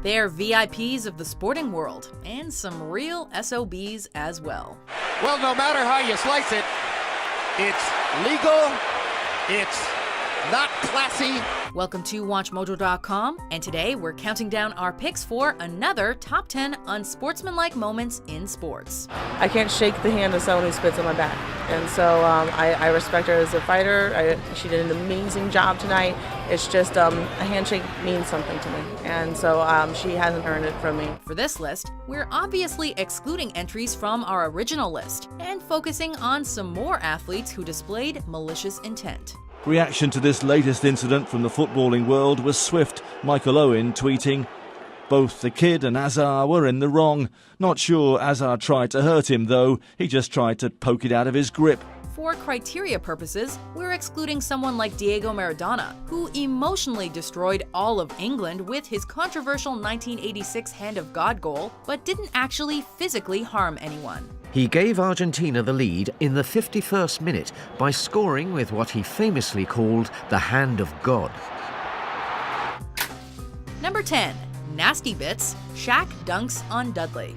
They're VIPs of the sporting world, and some real SOBs as well. Well, no matter how you slice it, it's legal, it's not classy. Welcome to WatchMojo.com, and today we're counting down our picks for another top 10 unsportsmanlike moments in sports. I can't shake the hand of someone who spits on my back, and so I respect her as a fighter. She did an amazing job tonight. It's just a handshake means something to me, and so she hasn't earned it from me. For this list, we're obviously excluding entries from our original list and focusing on some more athletes who displayed malicious intent. Reaction to this latest incident from the footballing world was swift. Michael Owen tweeting, "Both the kid and Azar were in the wrong. Not sure Azar tried to hurt him though, he just tried to poke it out of his grip." For criteria purposes, we're excluding someone like Diego Maradona, who emotionally destroyed all of England with his controversial 1986 Hand of God goal, but didn't actually physically harm anyone. He gave Argentina the lead in the 51st minute by scoring with what he famously called the Hand of God. Number 10. Nasty Bits. Shaq dunks on Dudley.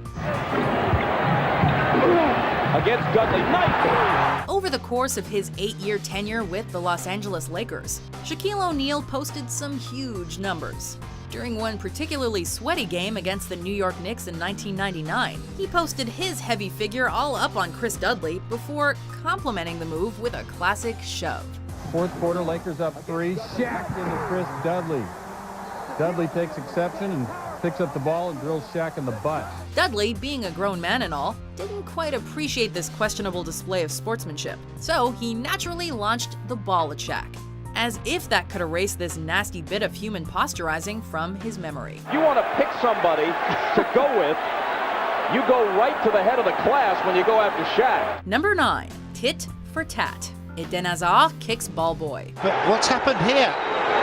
Against Dudley, Mike! Over the course of his 8-year tenure with the Los Angeles Lakers, Shaquille O'Neal posted some huge numbers. During one particularly sweaty game against the New York Knicks in 1999, he posted his heavy figure all up on Chris Dudley before complimenting the move with a classic shove. Fourth quarter, Lakers up 3. Shaq into Chris Dudley. Dudley takes exception and picks up the ball and drills Shaq in the butt. Dudley, being a grown man and all, didn't quite appreciate this questionable display of sportsmanship, so he naturally launched the ball at Shaq. As if that could erase this nasty bit of human posturizing from his memory. You want to pick somebody to go with, you go right to the head of the class when you go after Shaq. Number 9. Tit for tat. Eden Hazard kicks ball boy. But what's happened here?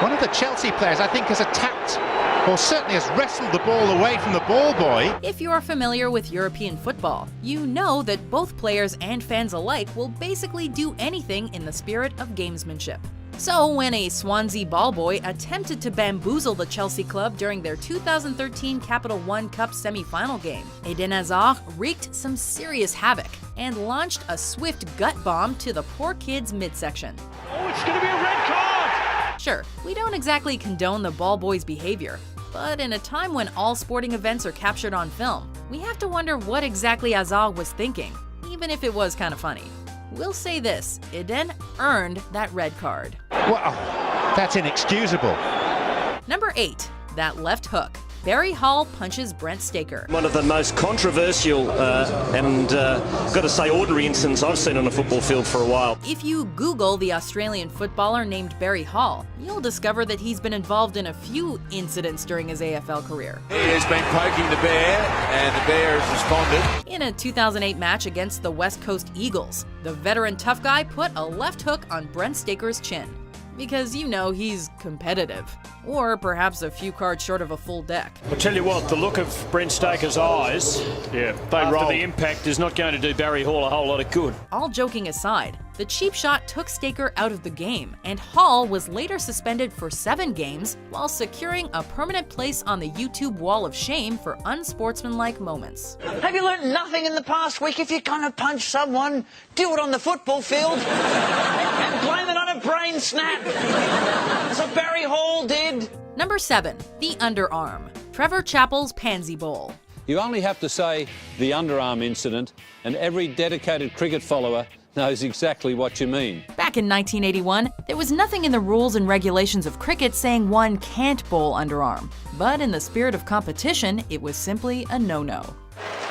One of the Chelsea players, I think, has attacked, or certainly has wrestled the ball away from the ball boy. If you're familiar with European football, you know that both players and fans alike will basically do anything in the spirit of gamesmanship. So when a Swansea ball boy attempted to bamboozle the Chelsea club during their 2013 Capital One Cup semi-final game, Eden Hazard wreaked some serious havoc and launched a swift gut bomb to the poor kid's midsection. Oh, it's going to be a red card! Sure, we don't exactly condone the ball boy's behavior, but in a time when all sporting events are captured on film, we have to wonder what exactly Hazard was thinking, even if it was kind of funny. We'll say this, Eden earned that red card. Wow, that's inexcusable. Number 8. That left hook. Barry Hall punches Brent Staker. One of the most controversial and, got to say, ordinary incidents I've seen on a football field for a while. If you Google the Australian footballer named Barry Hall, you'll discover that he's been involved in a few incidents during his AFL career. He has been poking the bear, and the bear has responded. In a 2008 match against the West Coast Eagles, the veteran tough guy put a left hook on Brent Staker's chin. Because you know he's competitive. Or perhaps a few cards short of a full deck. I'll tell you what, the look of Brent Staker's eyes after the impact is not going to do Barry Hall a whole lot of good. All joking aside, the cheap shot took Staker out of the game, and Hall was later suspended for 7 games while securing a permanent place on the YouTube wall of shame for unsportsmanlike moments. Have you learned nothing in the past week? If you're gonna punch someone, do it on the football field and blame it on a brain snap. That's what Barry Hall did. Number 7. The underarm. Trevor Chappell's Pansy Bowl. You only have to say the underarm incident, and every dedicated cricket follower knows exactly what you mean. Back in 1981, there was nothing in the rules and regulations of cricket saying one can't bowl underarm. But in the spirit of competition, it was simply a no-no.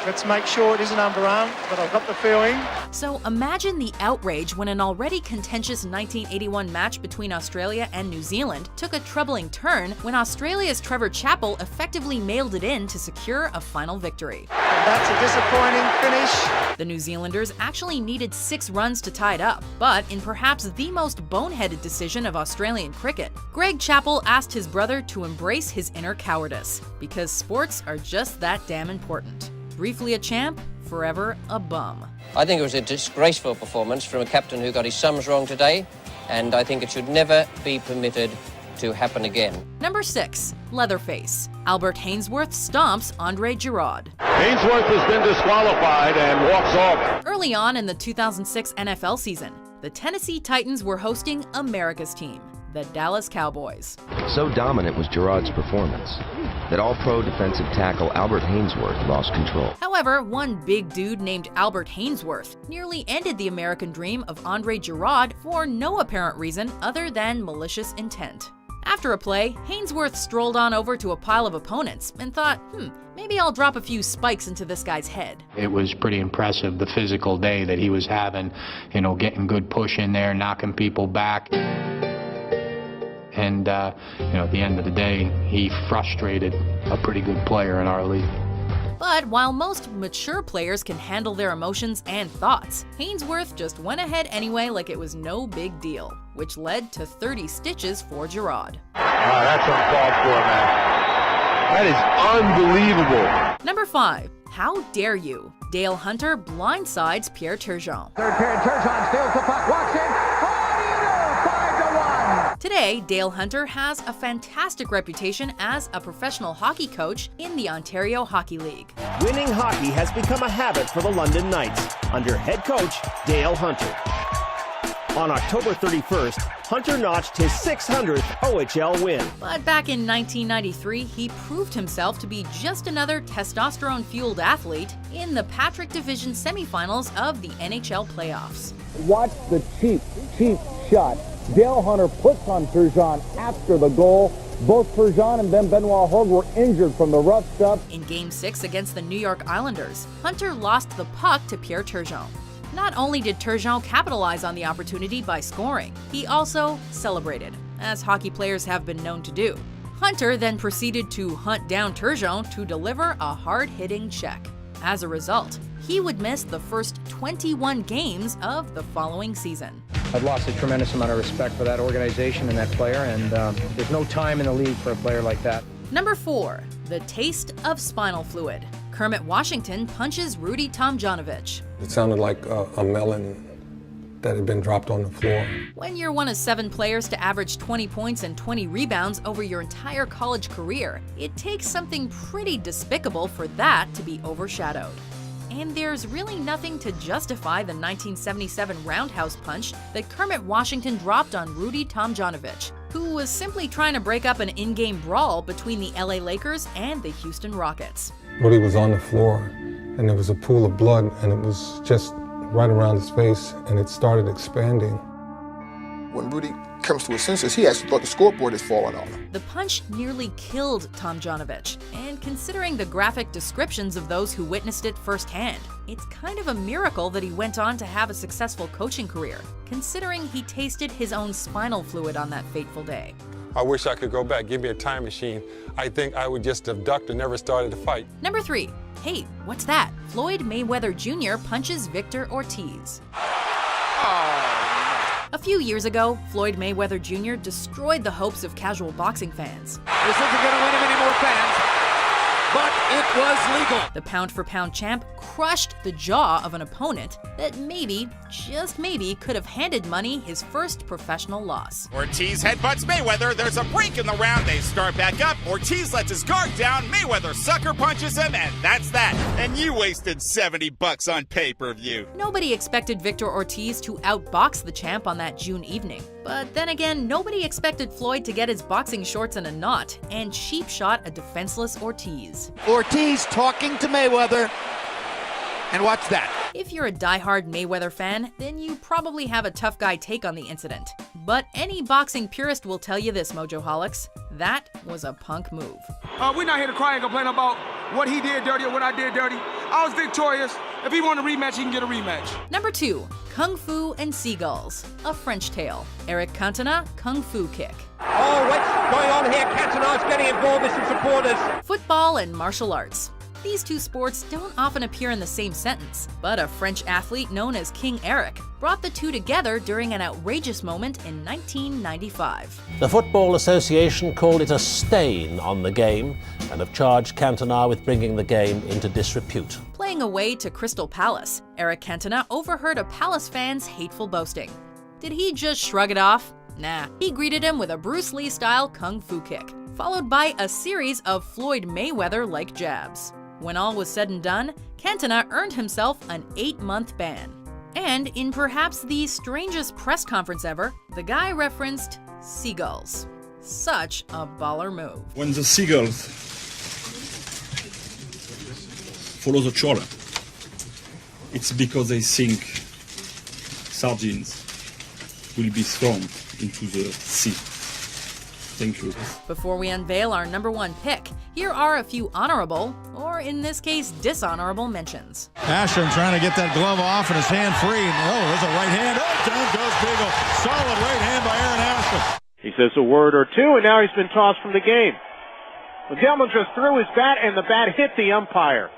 Let's make sure it isn't underarm, but I've got the feeling. So imagine the outrage when an already contentious 1981 match between Australia and New Zealand took a troubling turn when Australia's Trevor Chappell effectively mailed it in to secure a final victory. And that's a disappointing finish. The New Zealanders actually needed 6 runs to tie it up, but in perhaps the most boneheaded decision of Australian cricket, Greg Chappell asked his brother to embrace his inner cowardice, because sports are just that damn important. Briefly a champ, forever a bum. I think it was a disgraceful performance from a captain who got his sums wrong today, and I think it should never be permitted to happen again. Number 6. Leatherface. Albert Hainsworth stomps Andre Giroud. Hainsworth has been disqualified and walks off. Early on in the 2006 NFL season, the Tennessee Titans were hosting America's team, the Dallas Cowboys. So dominant was Giroud's performance that all-pro defensive tackle Albert Hainsworth lost control. However, one big dude named Albert Hainsworth nearly ended the American dream of Andre Giroud for no apparent reason other than malicious intent. After a play, Hainsworth strolled on over to a pile of opponents and thought, maybe I'll drop a few spikes into this guy's head. It was pretty impressive, the physical day that he was having, getting good push in there, knocking people back. And, at the end of the day, he frustrated a pretty good player in our league. But while most mature players can handle their emotions and thoughts, Hainsworth just went ahead anyway like it was no big deal, which led to 30 stitches for Giroud. That's uncalled for, man. That is unbelievable. Number 5. How dare you? Dale Hunter blindsides Pierre Turgeon. Third period, Turgeon steals the puck, walks in. Today, Dale Hunter has a fantastic reputation as a professional hockey coach in the Ontario Hockey League. Winning hockey has become a habit for the London Knights under head coach Dale Hunter. On October 31st, Hunter notched his 600th OHL win. But back in 1993, he proved himself to be just another testosterone-fueled athlete in the Patrick Division semifinals of the NHL playoffs. Watch the cheap shot Dale Hunter puts on Turgeon after the goal. Both Turgeon and then Benoit Hogue were injured from the rough stuff. In Game 6 against the New York Islanders, Hunter lost the puck to Pierre Turgeon. Not only did Turgeon capitalize on the opportunity by scoring, he also celebrated, as hockey players have been known to do. Hunter then proceeded to hunt down Turgeon to deliver a hard-hitting check. As a result, he would miss the first 21 games of the following season. I've lost a tremendous amount of respect for that organization and that player, and there's no time in the league for a player like that. Number 4. The taste of spinal fluid. Kermit Washington punches Rudy Tomjanovich. It sounded like a melon that had been dropped on the floor. When you're one of 7 players to average 20 points and 20 rebounds over your entire college career, it takes something pretty despicable for that to be overshadowed. And there's really nothing to justify the 1977 roundhouse punch that Kermit Washington dropped on Rudy Tomjanovich, who was simply trying to break up an in-game brawl between the LA Lakers and the Houston Rockets. Rudy was on the floor, and there was a pool of blood, and it was just right around his face, and it started expanding. When Rudy comes to his senses, he actually thought the scoreboard had fallen off. The punch nearly killed Tomjanovich, and considering the graphic descriptions of those who witnessed it firsthand, it's kind of a miracle that he went on to have a successful coaching career, considering he tasted his own spinal fluid on that fateful day. I wish I could go back, give me a time machine. I think I would just have ducked and never started a fight. Number 3. Hey, what's that? Floyd Mayweather Jr. punches Victor Ortiz. A few years ago, Floyd Mayweather Jr. destroyed the hopes of casual boxing fans. This isn't going to win him any more fans, but it was legal. The pound-for-pound champ crushed the jaw of an opponent that maybe, just maybe, could have handed Money his first professional loss. Ortiz headbutts Mayweather. There's a break in the round. They start back up. Ortiz lets his guard down. Mayweather sucker punches him, and that's that. And you wasted $70 on pay-per-view. Nobody expected Victor Ortiz to outbox the champ on that June evening. But then again, nobody expected Floyd to get his boxing shorts in a knot and cheap shot a defenseless Ortiz. Ortiz talking to Mayweather. And watch that. If you're a diehard Mayweather fan, then you probably have a tough guy take on the incident. But any boxing purist will tell you this, Mojoholics, that was a punk move. We're not here to cry and complain about what he did dirty or what I did dirty. I was victorious. If he wants a rematch, he can get a rematch. Number 2, Kung Fu and Seagulls, a French tale. Eric Cantona, Kung Fu kick. Oh, what's going on here? Cantona's getting involved with some supporters. Football and martial arts. These two sports don't often appear in the same sentence, but a French athlete known as King Eric brought the two together during an outrageous moment in 1995. The Football Association called it a stain on the game and have charged Cantona with bringing the game into disrepute. Playing away to Crystal Palace, Eric Cantona overheard a Palace fan's hateful boasting. Did he just shrug it off? Nah, he greeted him with a Bruce Lee-style kung fu kick, followed by a series of Floyd Mayweather-like jabs. When all was said and done, Cantona earned himself an 8-month ban. And in perhaps the strangest press conference ever, the guy referenced seagulls. Such a baller move. When the seagulls follow the trawler, it's because they think sardines will be thrown into the sea. Thank you. Before we unveil our #1 pick, here are a few honorable, or in this case, dishonorable mentions. Ashton trying to get that glove off and his hand free. Oh, there's a right hand. Oh, down goes Beagle. Solid right hand by Aaron Ashton. He says a word or two, and now he's been tossed from the game. Well, Gelman just threw his bat, and the bat hit the umpire.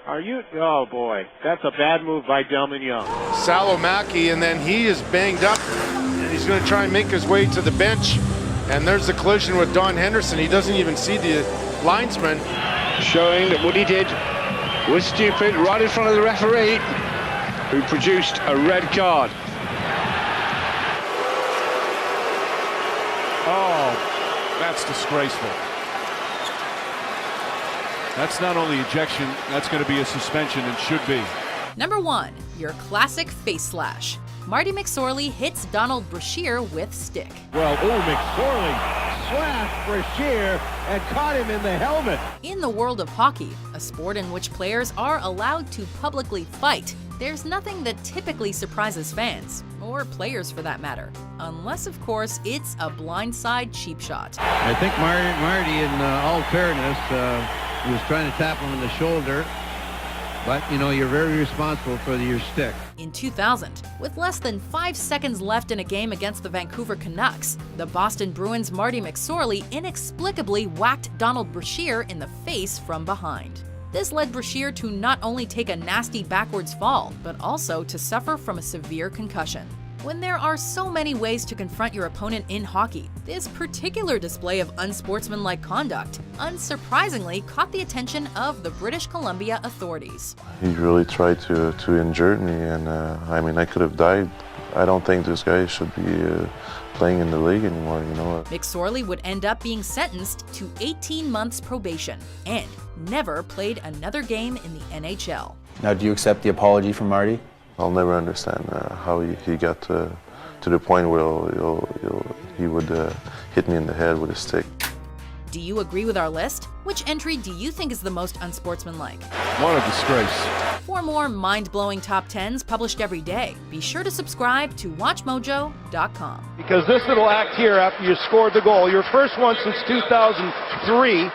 Oh boy, that's a bad move by Delman Young. Salomaki, and then he is banged up, and he's going to try and make his way to the bench. And there's the collision with Don Henderson. He doesn't even see the linesman. Showing that what he did was stupid right in front of the referee, who produced a red card. Oh, that's disgraceful. That's not only ejection, that's going to be a suspension and should be. #1, your classic face slash. Marty McSorley hits Donald Brashear with stick. Well, McSorley slashed Brashear and caught him in the helmet. In the world of hockey, a sport in which players are allowed to publicly fight, there's nothing that typically surprises fans, or players for that matter. Unless, of course, it's a blindside cheap shot. I think Marty, in all fairness, he was trying to tap him in the shoulder. But, you know, you're very responsible for your stick. In 2000, with less than 5 seconds left in a game against the Vancouver Canucks, the Boston Bruins' Marty McSorley inexplicably whacked Donald Brashear in the face from behind. This led Brashear to not only take a nasty backwards fall, but also to suffer from a severe concussion. When there are so many ways to confront your opponent in hockey, this particular display of unsportsmanlike conduct unsurprisingly caught the attention of the British Columbia authorities. He really tried to injure me, and I mean, I could have died. I don't think this guy should be playing in the league anymore, you know. McSorley would end up being sentenced to 18 months probation and never played another game in the NHL. Now, do you accept the apology from Marty? I'll never understand how he got to the point where he would hit me in the head with a stick. Do you agree with our list? Which entry do you think is the most unsportsmanlike? What a disgrace. For more mind-blowing top 10s published every day, be sure to subscribe to WatchMojo.com. Because this little act here after you scored the goal, your first one since 2003.